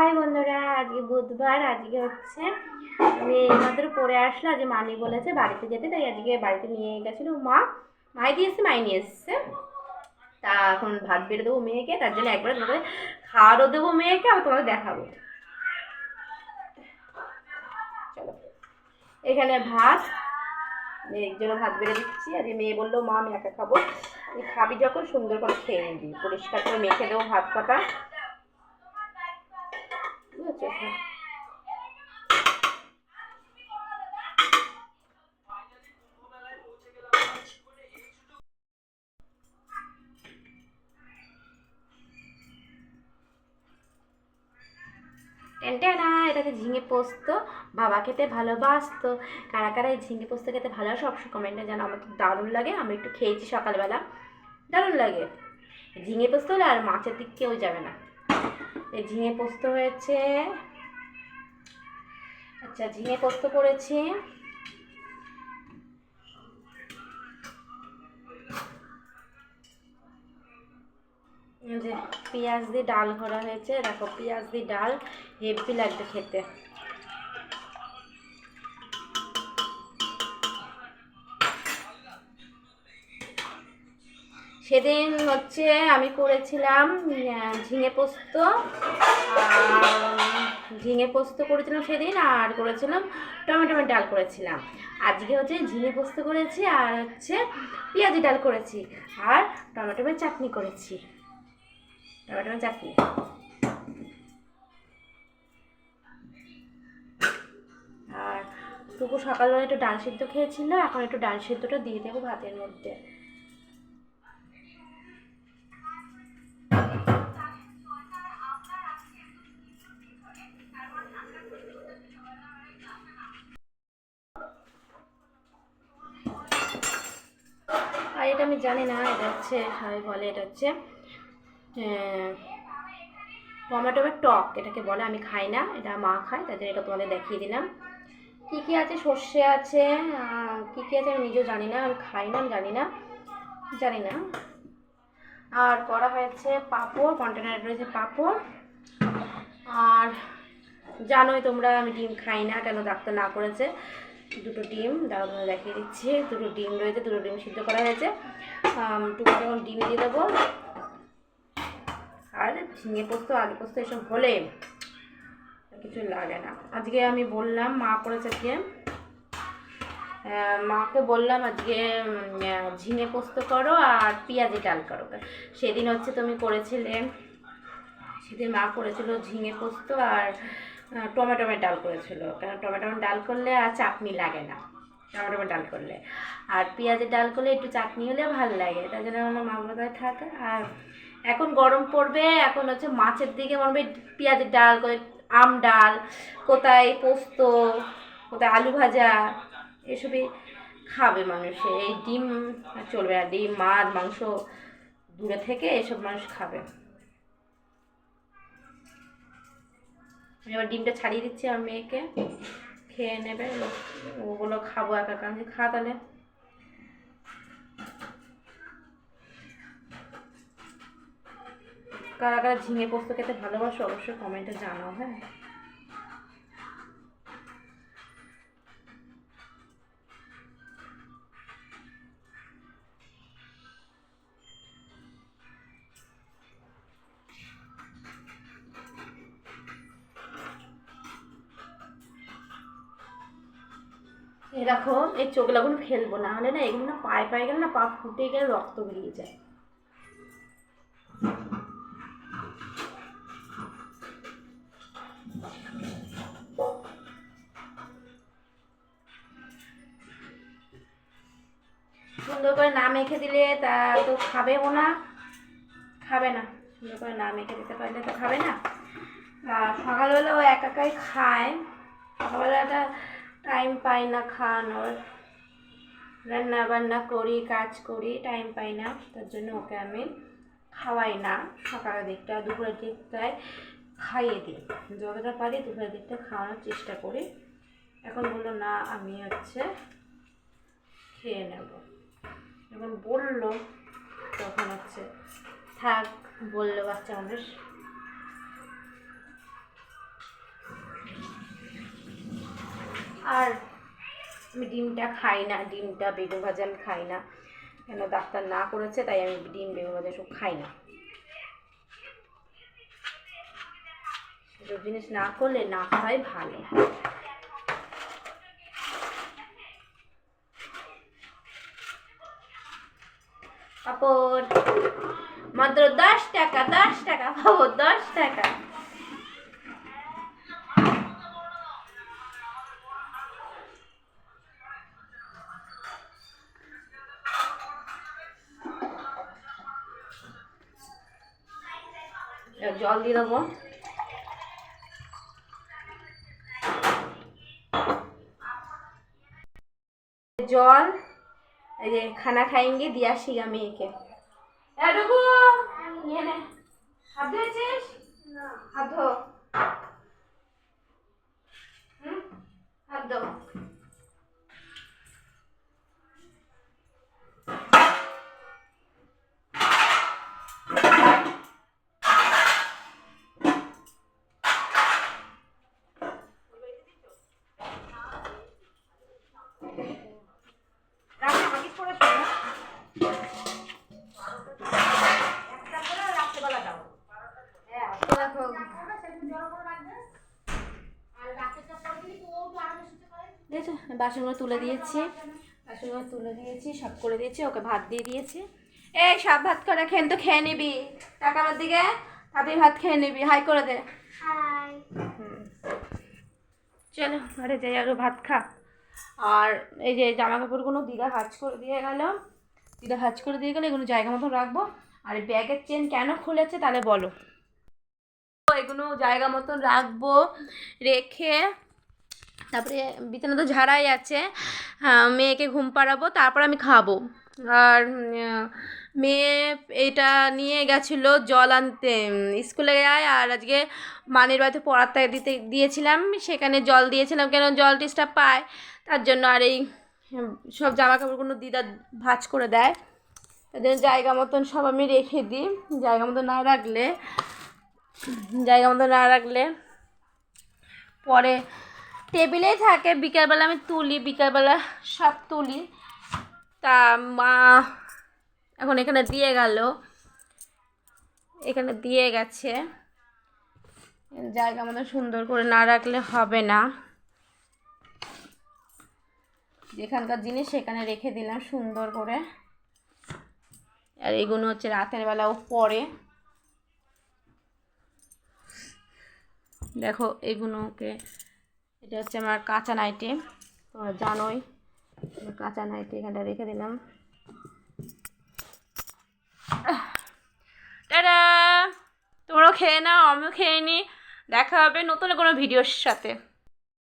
High বন্ধুরা, আজকে বুধবার। আজকে হচ্ছে আমি এইমাত্র পড়ে আসলাম যে মামি বলেছে বাড়িতে যেতে, তাই আজকে বাড়িতে নিয়ে গেছিলো মাই দিয়েছে, মাই নিয়ে এসছে। তা এখন ভাত বেড়ে দেবো মেয়েকে, তার জন্য একবারে তোমাদের খাওয়ারও দেবো মেয়েকে, আবার তোমাদের দেখাবো। চলো, এখানে ভাত, মেয়ের জন্য ভাত বেড়ে দিচ্ছি। আর মেয়ে বললো মা আমি একা খাবো। খাবি যখন সুন্দর করে খেয়ে নিবি, পরিষ্কার করে মেখে দেবো ভাত কটা, বুঝেছো? টেনটেনা, এটাকে ঝিঙে পোস্ত। বাবা খেতে ভালোবাসতো। কারা কারা এই ঝিঙে পোস্ত খেতে ভালোবাসো অবশ্যই কমেন্টে জানো। আমার তো দারুণ লাগে, আমি একটু খেয়েছি সকালবেলা, দারুণ লাগে। ঝিঙে পোস্ত হলে আর মাছের দিক কেউ যাবে না। এই ঝিঙে পোস্ত হয়েছে। আচ্ছা, ঝিঙে পোস্ত করেছি। যে পেঁয়াজ দিয়ে ডাল করা হয়েছে, দেখো পেঁয়াজ দিয়ে ডাল হেভি লাগবে খেতে। সেদিন হচ্ছে আমি করেছিলাম ঝিঙে পোস্ত, ঝিঙে পোস্ত করেছিলাম সেদিন, আর করেছিলাম টমেটো ডাল করেছিলাম। আজকে হচ্ছে ঝিঙে পোস্ত করেছি, আর হচ্ছে পেঁয়াজি ডাল করেছি, আর টমেটো চাটনি করেছি, টমেটো চাটনি। আর টুকু সকালবেলা একটু ডাল সিদ্ধ খেয়েছিল, এখন একটু ডাল সিদ্ধটা দিয়ে দেবো ভাতের মধ্যে। আর এটা আমি জানি না, এটা হচ্ছে সবাই বলে এটা হচ্ছে টমেটোর টক এটাকে বলে। আমি খাই না, এটা মা খায়, তাদের এটা তোমাদের দেখিয়ে দিলাম। কী কী আছে, সর্ষে আছে, কী কী আছে আমি নিজেও জানি না, আমি খাই না, আমি জানি না। আর করা হয়েছে পাঁপড়, কন্টেনারে রয়েছে পাঁপড়। আর জানোই তোমরা আমি ডিম খাই না, কেন ডাক্তার না করেছে। দুটো ডিম দাঁড়া তোমরা দেখিয়ে দিচ্ছি, দুটো ডিম রয়েছে, দুটো ডিম সিদ্ধ করা হয়েছে। টুকু যখন ডিম দিয়ে দেবো। আর ঝিঙে পোস্ত, আলু পোস্ত এসব হলে কিছু লাগে না। আজকে আমি বললাম মা করেছে, আজকে মাকে বললাম আজকে ঝিঙে পোস্ত করো আর পেঁয়াজি ডাল করো। সেদিন হচ্ছে তুমি করেছিলে, সেদিন মা করেছিল ঝিঙে পোস্ত আর টমেটো ডাল করেছিল, কারণ টমেটো ডাল করলে আর চাটনি লাগে না, টমেটো ডাল করলে। আর পেঁয়াজের ডাল করলে একটু চাটনি হলে ভালো লাগে, তাই জন্য আমার মা বাবা থাকে। আর এখন গরম পড়বে, এখন হচ্ছে মাছের দিকে মনে হবে পেঁয়াজের ডাল করে, আম ডাল, কোথায় পোস্ত, কোথায় আলু ভাজা, এসবই খাবে মানুষ। এই ডিম চলবে না, ডিম মাছ মাংস দূরে থেকে এসব মানুষ খাবে। আমি এবার ডিমটা ছাড়িয়ে দিচ্ছি আমার মেয়েকে, খেয়ে নেবে। ওগুলো খাবো একা একা, যে খা তাহলে। কারা কারা ঝিঙে পোস্ত খেতে ভালোবাসো অবশ্যই কমেন্টে জানাও। হ্যাঁ, এই দেখো এই চোখলাগুলো ফেলবো, না হলে না এগুলো না পায়ে পায়ে গেলে না, পা ফুটে গেলে রক্ত বেরিয়ে যায়। সুন্দর করে না মেখে দিলে তা তো খাবেও না, খাবে না। সুন্দর করে না মেখে দিতে পারলে তো খাবে না। আর সকালবেলা ও একাই খায়, সকালবেলাটা টাইম পাই না খাওয়ানোর, রান্না বান্না করি, কাজ করি, টাইম পাই না, তার জন্য ওকে আমি খাওয়াই না সকালের দিকটা। দুপুরের দিকটায় খাইয়ে দিই, যতটা পারি দুপুরের দিকটা খাওয়ানোর চেষ্টা করি। এখন বললো না আমি হচ্ছে খেয়ে নেব, যখন বললো তখন হচ্ছে থাক, বললো বাচ্চা মানুষ। আর আমি ডিমটা খাই না, ডিমটা বেগুন ভাজা আমি খাই না, কেন ডাক্তার না করেছে তাই আমি ডিম বেগুন ভাজা সব খাই না। সেসব জিনিস না করলে না খাওয়াই ভালো। পাপড় মাত্র 10 টাকা, 10 টাকা পাবো, 10 টাকা। জল দিয়ে দেবো। জল, এই যে খানা খাएंगे দিয়ে আসি আমি একে। এটুকু নিয়ে নে। হাত ধুয়েছিস? হাত ধো। হাত ধো। বাসনগুলো তুলে দিয়েছি, বাসনগুলো তুলে দিয়েছি, সব করে দিয়েছি, ওকে ভাত দিয়ে দিয়েছি। এই সব ভাত করে খেন তো খেয়ে নিবি, টাকা আমার দিকে তাড়াতাড়ি ভাত খেয়ে নিবি, হাই করে দে। চলো ঘরে যাই, আরো ভাত খা। আর এই যে জামা কাপড়গুলো দিদা ভাঁজ করে দিয়ে গেল, দিদা ভাঁজ করে দিয়ে গেলে এগুলো জায়গা মতো রাখবো। আর ব্যাগের চেন কেন খুলেছে তাহলে বলো, এগুলো জায়গা মতন রাখবো, রেখে তারপরে বিছানা তো ঝাড়াই আছে, হ্যাঁ মেয়েকে ঘুম পাড়াবো, তারপর আমি খাবো। আর মেয়ে এটা নিয়ে গেছিলো জল আনতে, স্কুলে যায়। আর আজকে মানের বাড়িতে পড়াতে দিয়েছিলাম, সেখানে জল দিয়েছিলাম, কেন জল টিস্টা পায় তার জন্য। আর এই সব জামা কাপড়গুলো দিদা ভাঁজ করে দেয়, তাদের জায়গা মতন সব আমি রেখে দিই। জায়গা মতো না রাখলে পরে টেবিলেই থাকে, বিকালবেলা আমি তুলি, বিকালবেলা সব তুলি। তা মা এখন এখানে দিয়ে গেল, এখানে দিয়ে গেছে, জায়গা মতো সুন্দর করে না রাখলে হবে না। যেখানকার জিনিস সেখানে রেখে দিলাম সুন্দর করে। আর এগুলো হচ্ছে রাতের বেলাও পরে, দেখো এগুলোকে, এটা হচ্ছে আমার কাঁচা নাইটি, তোমরা জানোই কাঁচা নাইটি এখানটা রেখে দিলাম। টাটা, তোমরাও খেয়ে নাও, আমিও খেয়ে নিই। দেখা হবে নতুন কোনো ভিডিওর সাথে।